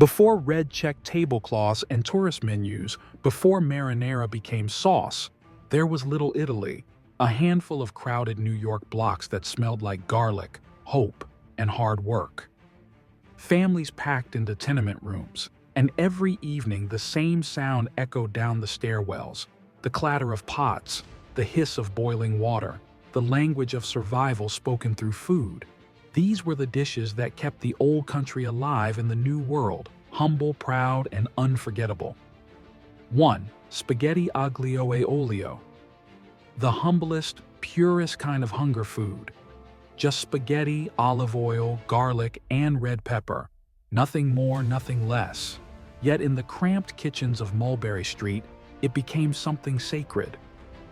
Before red check tablecloths and tourist menus, before marinara became sauce, there was Little Italy, a handful of crowded New York blocks that smelled like garlic, hope, and hard work. Families packed into tenement rooms, and every evening the same sound echoed down the stairwells, the clatter of pots, the hiss of boiling water, the language of survival spoken through food. These were the dishes that kept the old country alive in the new world, humble, proud, and unforgettable. 1. Spaghetti aglio e olio. The humblest, purest kind of hunger food. Just spaghetti, olive oil, garlic, and red pepper. Nothing more, nothing less. Yet in the cramped kitchens of Mulberry Street, it became something sacred.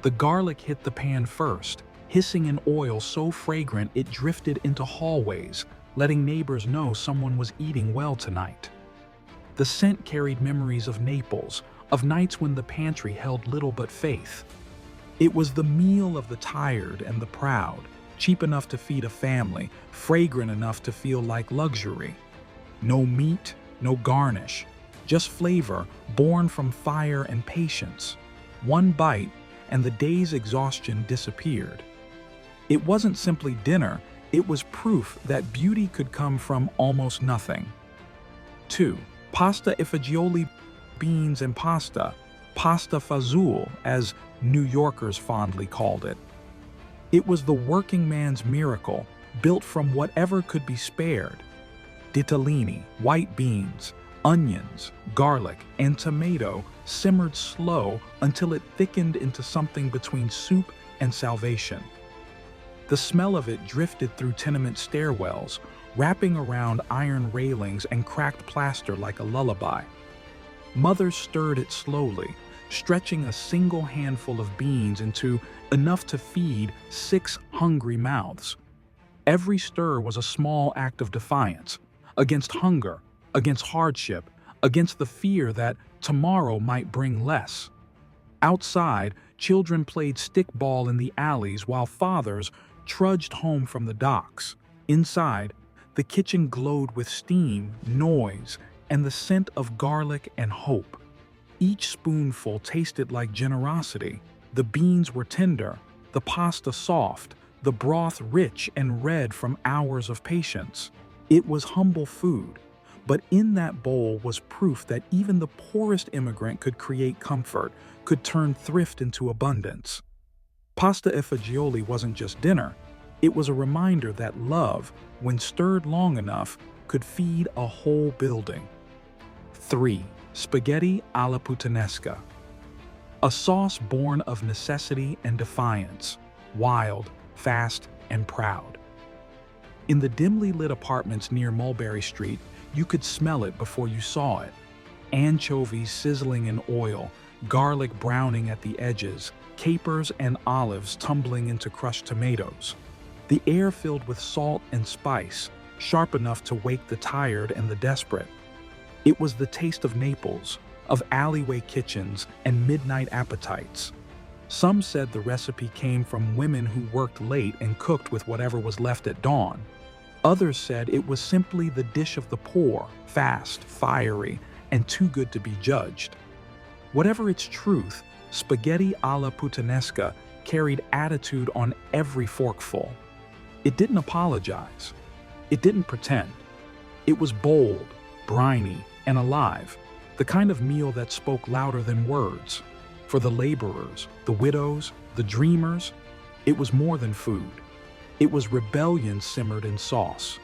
The garlic hit the pan first, hissing in oil so fragrant it drifted into hallways, letting neighbors know someone was eating well tonight. The scent carried memories of Naples, of nights when the pantry held little but faith. It was the meal of the tired and the proud, cheap enough to feed a family, fragrant enough to feel like luxury. No meat, no garnish, just flavor born from fire and patience. One bite, and the day's exhaustion disappeared. It wasn't simply dinner, it was proof that beauty could come from almost nothing. 2. Pasta e fagioli, beans and pasta, pasta fazool, as New Yorkers fondly called it. It was the working man's miracle, built from whatever could be spared. Ditalini, white beans, onions, garlic, and tomato simmered slow until it thickened into something between soup and salvation. The smell of it drifted through tenement stairwells, wrapping around iron railings and cracked plaster like a lullaby. Mothers stirred it slowly, stretching a single handful of beans into enough to feed 6 hungry mouths. Every stir was a small act of defiance, against hunger, against hardship, against the fear that tomorrow might bring less. Outside, children played stickball in the alleys while fathers trudged home from the docks. Inside, the kitchen glowed with steam, noise, and the scent of garlic and hope. Each spoonful tasted like generosity. The beans were tender, the pasta soft, the broth rich and red from hours of patience. It was humble food, but in that bowl was proof that even the poorest immigrant could create comfort, could turn thrift into abundance. Pasta e fagioli wasn't just dinner, it was a reminder that love, when stirred long enough, could feed a whole building. 3. Spaghetti alla puttanesca. A sauce born of necessity and defiance, wild, fast, and proud. In the dimly lit apartments near Mulberry Street, you could smell it before you saw it. Anchovies sizzling in oil, garlic browning at the edges, capers and olives tumbling into crushed tomatoes. The air filled with salt and spice, sharp enough to wake the tired and the desperate. It was the taste of Naples, of alleyway kitchens and midnight appetites. Some said the recipe came from women who worked late and cooked with whatever was left at dawn. Others said it was simply the dish of the poor, fast, fiery, and too good to be judged. Whatever its truth, spaghetti alla puttanesca carried attitude on every forkful. It didn't apologize. It didn't pretend. It was bold, briny, and alive, the kind of meal that spoke louder than words. For the laborers, the widows, the dreamers, it was more than food. It was rebellion simmered in sauce,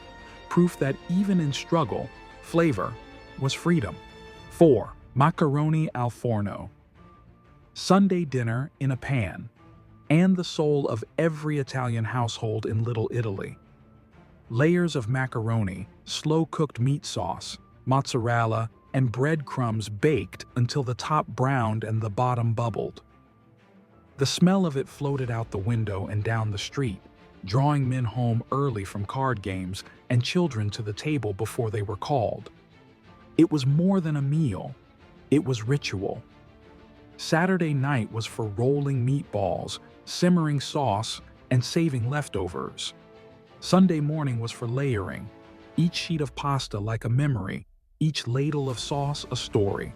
proof that even in struggle, flavor was freedom. 4. Macaroni al forno. Sunday dinner in a pan, and the soul of every Italian household in Little Italy. Layers of macaroni, slow-cooked meat sauce, mozzarella, and breadcrumbs baked until the top browned and the bottom bubbled. The smell of it floated out the window and down the street, drawing men home early from card games and children to the table before they were called. It was more than a meal. It was ritual. Saturday night was for rolling meatballs, simmering sauce, and saving leftovers. Sunday morning was for layering, each sheet of pasta like a memory, each ladle of sauce a story.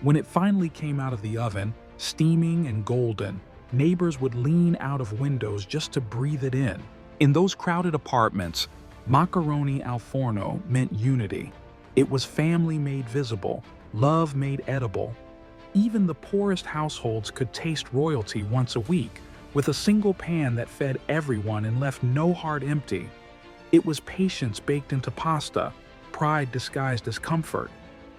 When it finally came out of the oven, steaming and golden, neighbors would lean out of windows just to breathe it in. In those crowded apartments, macaroni al forno meant unity. It was family made visible, love made edible. Even the poorest households could taste royalty once a week, with a single pan that fed everyone and left no heart empty. It was patience baked into pasta, pride disguised as comfort,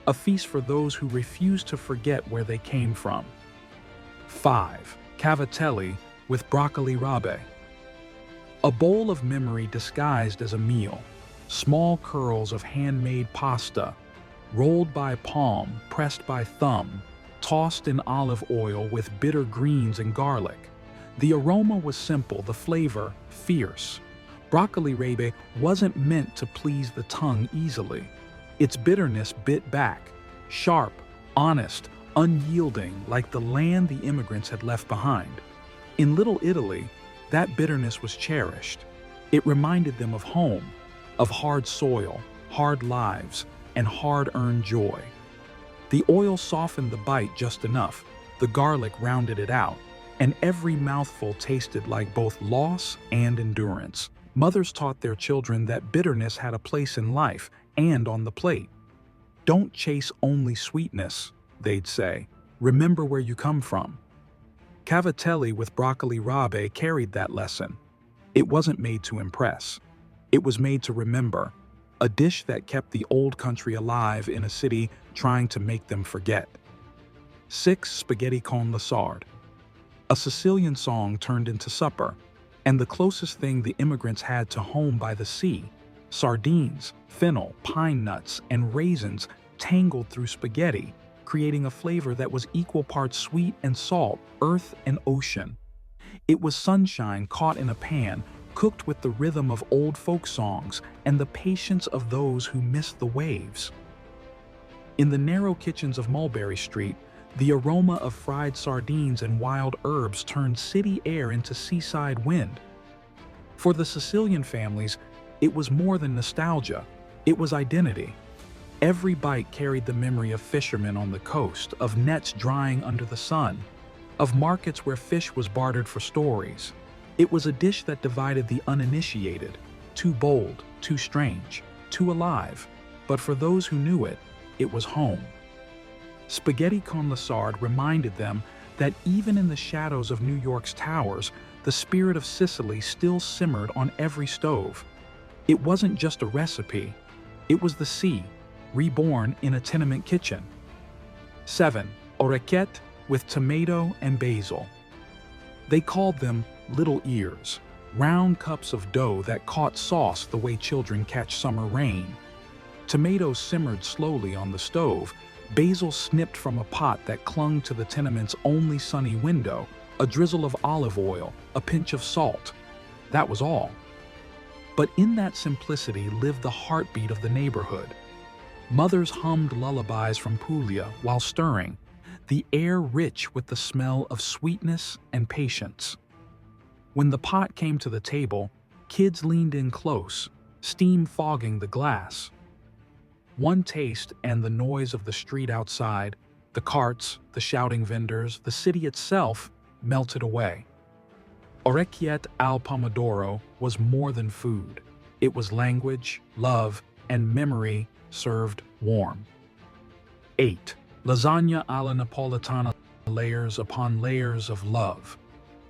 a feast for those who refused to forget where they came from. 5. Cavatelli with broccoli rabe. A bowl of memory disguised as a meal. Small curls of handmade pasta, rolled by palm, pressed by thumb, tossed in olive oil with bitter greens and garlic. The aroma was simple, the flavor fierce. Broccoli rabe wasn't meant to please the tongue easily. Its bitterness bit back, sharp, honest, unyielding, like the land the immigrants had left behind. In Little Italy, that bitterness was cherished. It reminded them of home, of hard soil, hard lives, and hard-earned joy. The oil softened the bite just enough, the garlic rounded it out, and every mouthful tasted like both loss and endurance. Mothers taught their children that bitterness had a place in life and on the plate. Don't chase only sweetness, they'd say. Remember where you come from. Cavatelli with broccoli rabe carried that lesson. It wasn't made to impress. It was made to remember, a dish that kept the old country alive in a city trying to make them forget. 6. Spaghetti con la sarde. A Sicilian song turned into supper, and the closest thing the immigrants had to home by the sea, sardines, fennel, pine nuts, and raisins tangled through spaghetti, creating a flavor that was equal parts sweet and salt, earth and ocean. It was sunshine caught in a pan, cooked with the rhythm of old folk songs and the patience of those who missed the waves. In the narrow kitchens of Mulberry Street, the aroma of fried sardines and wild herbs turned city air into seaside wind. For the Sicilian families, it was more than nostalgia, it was identity. Every bite carried the memory of fishermen on the coast, of nets drying under the sun, of markets where fish was bartered for stories. It was a dish that divided the uninitiated, too bold, too strange, too alive. But for those who knew it, it was home. Spaghetti con la sarde reminded them that even in the shadows of New York's towers, the spirit of Sicily still simmered on every stove. It wasn't just a recipe, it was the sea, reborn in a tenement kitchen. 7. Orecchiette with tomato and basil. They called them little ears, round cups of dough that caught sauce the way children catch summer rain. Tomatoes simmered slowly on the stove, basil snipped from a pot that clung to the tenement's only sunny window, a drizzle of olive oil, a pinch of salt. That was all. But in that simplicity lived the heartbeat of the neighborhood. Mothers hummed lullabies from Puglia while stirring, the air rich with the smell of sweetness and patience. When the pot came to the table, kids leaned in close, steam fogging the glass. One taste and the noise of the street outside, the carts, the shouting vendors, the city itself melted away. Orecchiette al pomodoro was more than food. It was language, love, and memory served warm. 8. Lasagna alla Napolitana, layers upon layers of love.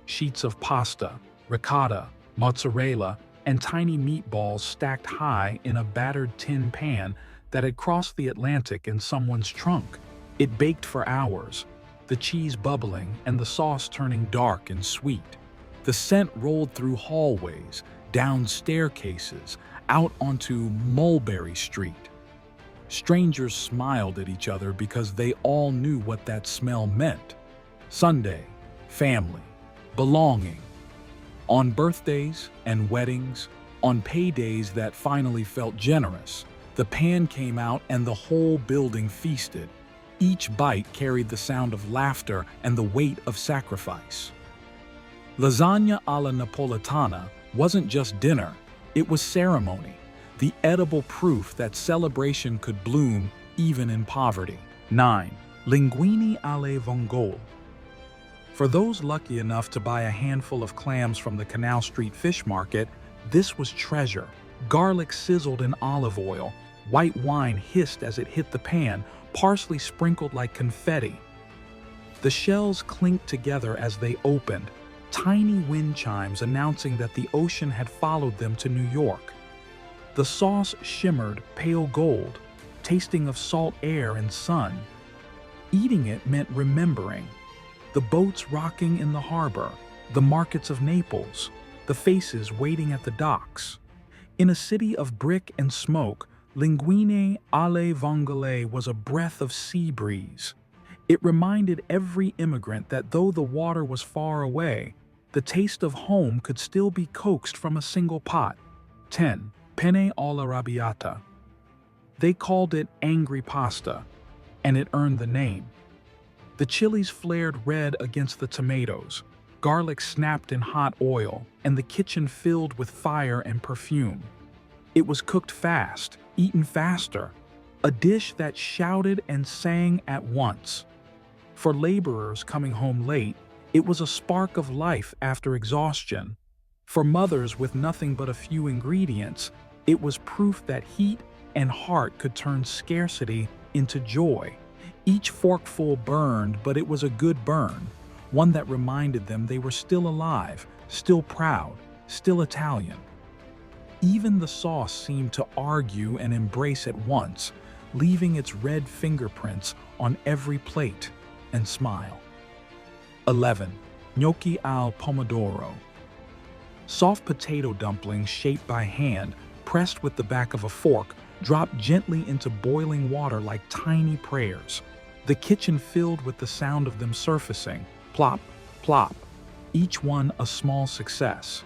Sheets of pasta, ricotta, mozzarella, and tiny meatballs stacked high in a battered tin pan that had crossed the Atlantic in someone's trunk. It baked for hours, the cheese bubbling and the sauce turning dark and sweet. The scent rolled through hallways, down staircases, out onto Mulberry Street. Strangers smiled at each other because they all knew what that smell meant. Sunday, family, belonging. On birthdays and weddings, on paydays that finally felt generous, the pan came out and the whole building feasted. Each bite carried the sound of laughter and the weight of sacrifice. Lasagna alla Napolitana wasn't just dinner, it was ceremony. the edible proof that celebration could bloom even in poverty. 9. Linguine alle vongole. For those lucky enough to buy a handful of clams from the Canal Street fish market, this was treasure. Garlic sizzled in olive oil, white wine hissed as it hit the pan, parsley sprinkled like confetti. The shells clinked together as they opened, tiny wind chimes announcing that the ocean had followed them to New York. The sauce shimmered pale gold, tasting of salt air and sun. Eating it meant remembering. The boats rocking in the harbor, the markets of Naples, the faces waiting at the docks. In a city of brick and smoke, Linguine alle vongole was a breath of sea breeze. It reminded every immigrant that though the water was far away, the taste of home could still be coaxed from a single pot. 10. Penne alla arrabbiata. They called it angry pasta, and it earned the name. The chilies flared red against the tomatoes, garlic snapped in hot oil, and the kitchen filled with fire and perfume. It was cooked fast, eaten faster, a dish that shouted and sang at once. For laborers coming home late, it was a spark of life after exhaustion. For mothers with nothing but a few ingredients, it was proof that heat and heart could turn scarcity into joy. Each forkful burned, but it was a good burn, one that reminded them they were still alive, still proud, still Italian. Even the sauce seemed to argue and embrace at once, leaving its red fingerprints on every plate and smile. 11. Gnocchi al pomodoro. Soft potato dumplings shaped by hand, pressed with the back of a fork, dropped gently into boiling water like tiny prayers. The kitchen filled with the sound of them surfacing, plop, plop, each one a small success.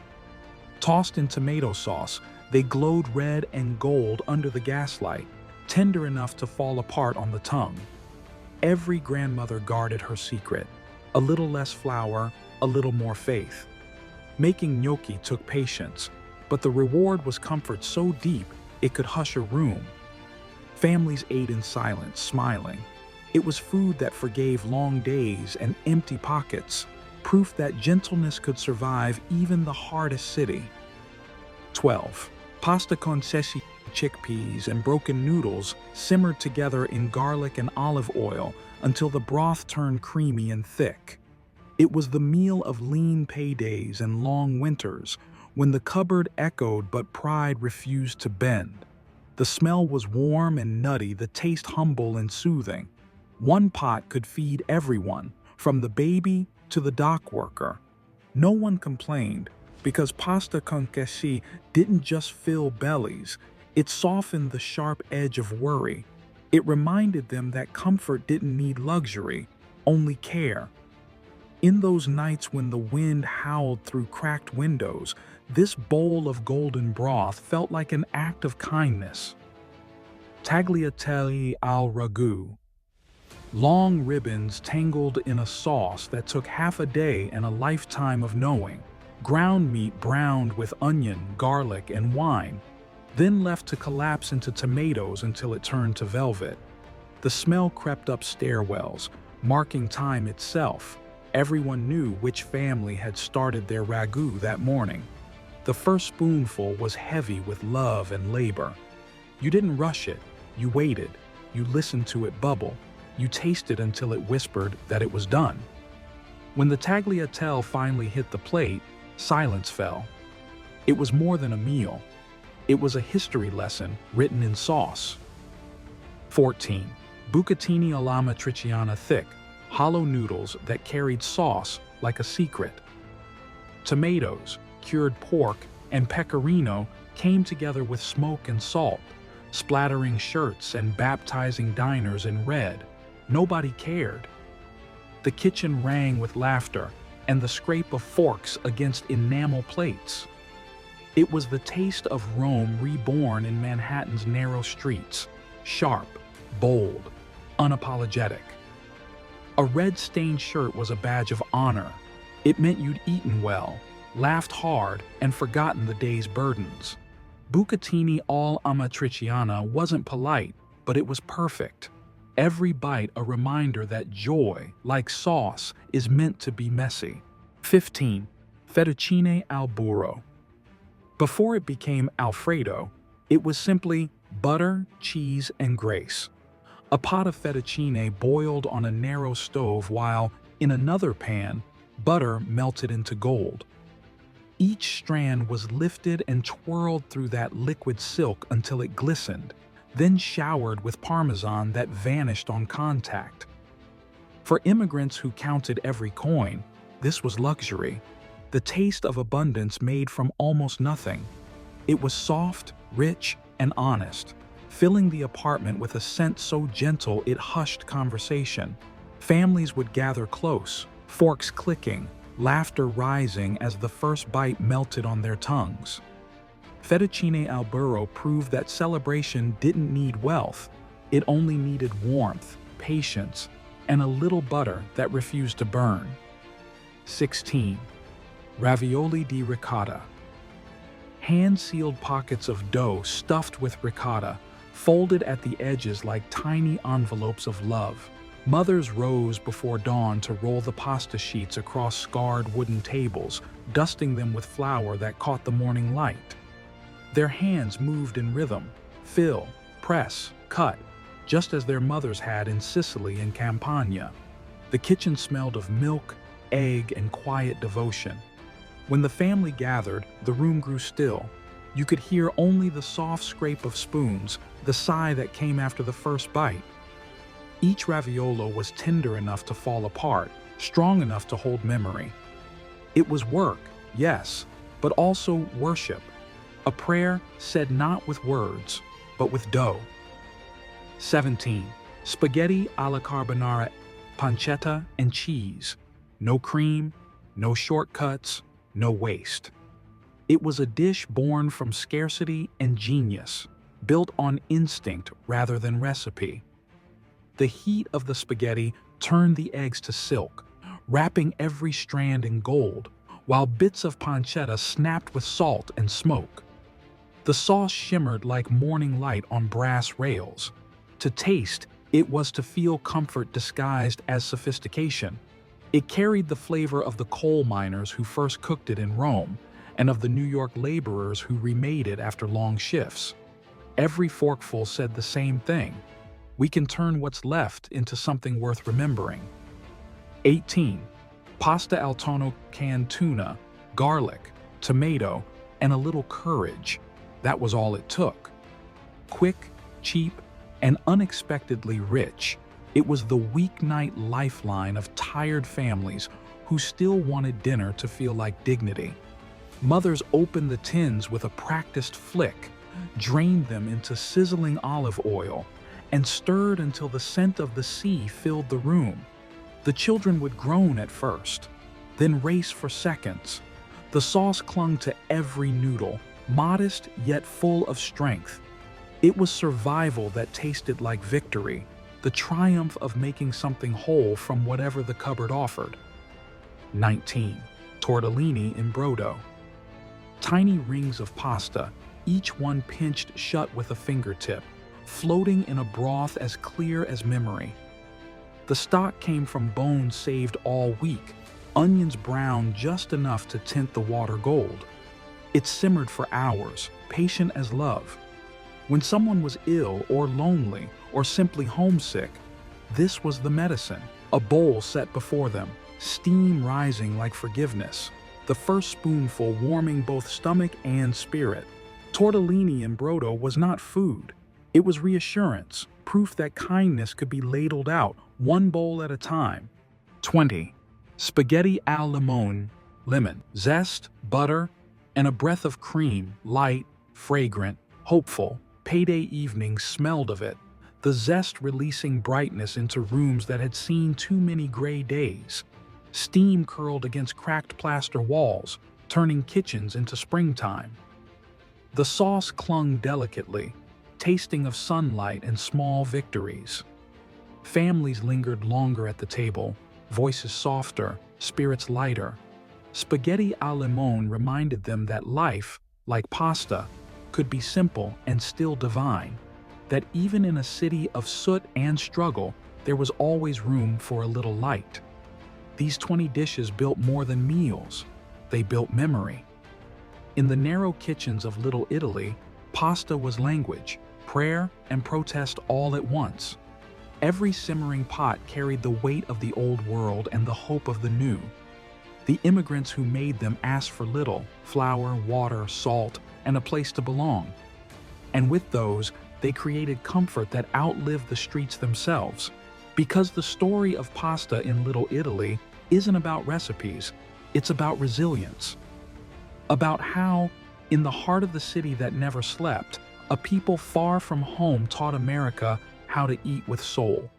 Tossed in tomato sauce, they glowed red and gold under the gaslight, tender enough to fall apart on the tongue. Every grandmother guarded her secret. A little less flour, a little more faith. Making gnocchi took patience, but the reward was comfort so deep it could hush a room. Families ate in silence, smiling. It was food that forgave long days and empty pockets, proof that gentleness could survive even the hardest city. 12. Pasta con ceci. Chickpeas and broken noodles simmered together in garlic and olive oil until the broth turned creamy and thick. It was the meal of lean paydays and long winters, when the cupboard echoed but pride refused to bend. The smell was warm and nutty, the taste humble and soothing. One pot could feed everyone, from the baby to the dock worker. No one complained, because pasta con ceci didn't just fill bellies, it softened the sharp edge of worry. It reminded them that comfort didn't need luxury, only care. In those nights when the wind howled through cracked windows, this bowl of golden broth felt like an act of kindness. Tagliatelle al ragu. Long ribbons tangled in a sauce that took half a day and a lifetime of knowing. Ground meat browned with onion, garlic, and wine, then left to collapse into tomatoes until it turned to velvet. The smell crept up stairwells, marking time itself. Everyone knew which family had started their ragu that morning. The first spoonful was heavy with love and labor. You didn't rush it, you waited, you listened to it bubble, you tasted until it whispered that it was done. When the tagliatelle finally hit the plate, silence fell. It was more than a meal. It was a history lesson written in sauce. 14. Bucatini alla matriciana. Thick, hollow noodles that carried sauce like a secret. Tomatoes, cured pork, and pecorino came together with smoke and salt, splattering shirts and baptizing diners in red. Nobody cared. The kitchen rang with laughter and the scrape of forks against enamel plates. It was the taste of Rome reborn in Manhattan's narrow streets, sharp, bold, unapologetic. A red-stained shirt was a badge of honor. It meant you'd eaten well, laughed hard, and forgotten the day's burdens. Bucatini all'amatriciana wasn't polite, but it was perfect. Every bite a reminder that joy, like sauce, is meant to be messy. 15. Fettuccine al burro. Before it became Alfredo, it was simply butter, cheese, and grace. A pot of fettuccine boiled on a narrow stove while, in another pan, butter melted into gold. Each strand was lifted and twirled through that liquid silk until it glistened, then showered with parmesan that vanished on contact. For immigrants who counted every coin, this was luxury, the taste of abundance made from almost nothing. It was soft, rich, and honest, filling the apartment with a scent so gentle it hushed conversation. Families would gather close, forks clicking, laughter rising as the first bite melted on their tongues. Fettuccine al burro proved that celebration didn't need wealth, it only needed warmth, patience, and a little butter that refused to burn. 16. Ravioli di ricotta. Hand-sealed pockets of dough stuffed with ricotta, folded at the edges like tiny envelopes of love. Mothers rose before dawn to roll the pasta sheets across scarred wooden tables, dusting them with flour that caught the morning light. Their hands moved in rhythm, fill, press, cut, just as their mothers had in Sicily and Campania. The kitchen smelled of milk, egg, and quiet devotion. When the family gathered, the room grew still. You could hear only the soft scrape of spoons, the sigh that came after the first bite. Each raviolo was tender enough to fall apart, strong enough to hold memory. It was work, yes, but also worship. A prayer said not with words, but with dough. 17. Spaghetti alla carbonara, pancetta, and cheese. No cream, no shortcuts, no waste. It was a dish born from scarcity and genius, built on instinct rather than recipe. The heat of the spaghetti turned the eggs to silk, wrapping every strand in gold, while bits of pancetta snapped with salt and smoke. The sauce shimmered like morning light on brass rails. To taste, it was to feel comfort disguised as sophistication. It carried the flavor of the coal miners who first cooked it in Rome, and of the New York laborers who remade it after long shifts. Every forkful said the same thing: we can turn what's left into something worth remembering. 18. Pasta al tonno, canned tuna, garlic, tomato, and a little courage. That was all it took. Quick, cheap, and unexpectedly rich, it was the weeknight lifeline of tired families who still wanted dinner to feel like dignity. Mothers opened the tins with a practiced flick, drained them into sizzling olive oil, and stirred until the scent of the sea filled the room. The children would groan at first, then race for seconds. The sauce clung to every noodle, modest yet full of strength. It was survival that tasted like victory, the triumph of making something whole from whatever the cupboard offered. 19. Tortellini in brodo. Tiny rings of pasta, each one pinched shut with a fingertip, floating in a broth as clear as memory. The stock came from bones saved all week, onions browned just enough to tint the water gold. It simmered for hours, patient as love. When someone was ill or lonely or simply homesick, this was the medicine. A bowl set before them, steam rising like forgiveness, the first spoonful warming both stomach and spirit. Tortellini in brodo was not food. It was reassurance, proof that kindness could be ladled out, one bowl at a time. 20. Spaghetti al limone, lemon, zest, butter, and a breath of cream, light, fragrant, hopeful. Payday evenings smelled of it, the zest releasing brightness into rooms that had seen too many gray days. Steam curled against cracked plaster walls, turning kitchens into springtime. The sauce clung delicately, tasting of sunlight and small victories. Families lingered longer at the table, voices softer, spirits lighter. Spaghetti al limone reminded them that life, like pasta, could be simple and still divine, that even in a city of soot and struggle, there was always room for a little light. These 20 dishes built more than meals, they built memory. In the narrow kitchens of Little Italy, pasta was language, prayer, and protest all at once. Every simmering pot carried the weight of the old world and the hope of the new. The immigrants who made them asked for little: flour, water, salt, and a place to belong. And with those, they created comfort that outlived the streets themselves. Because the story of pasta in Little Italy isn't about recipes, it's about resilience. About how, in the heart of the city that never slept, a people far from home taught America how to eat with soul.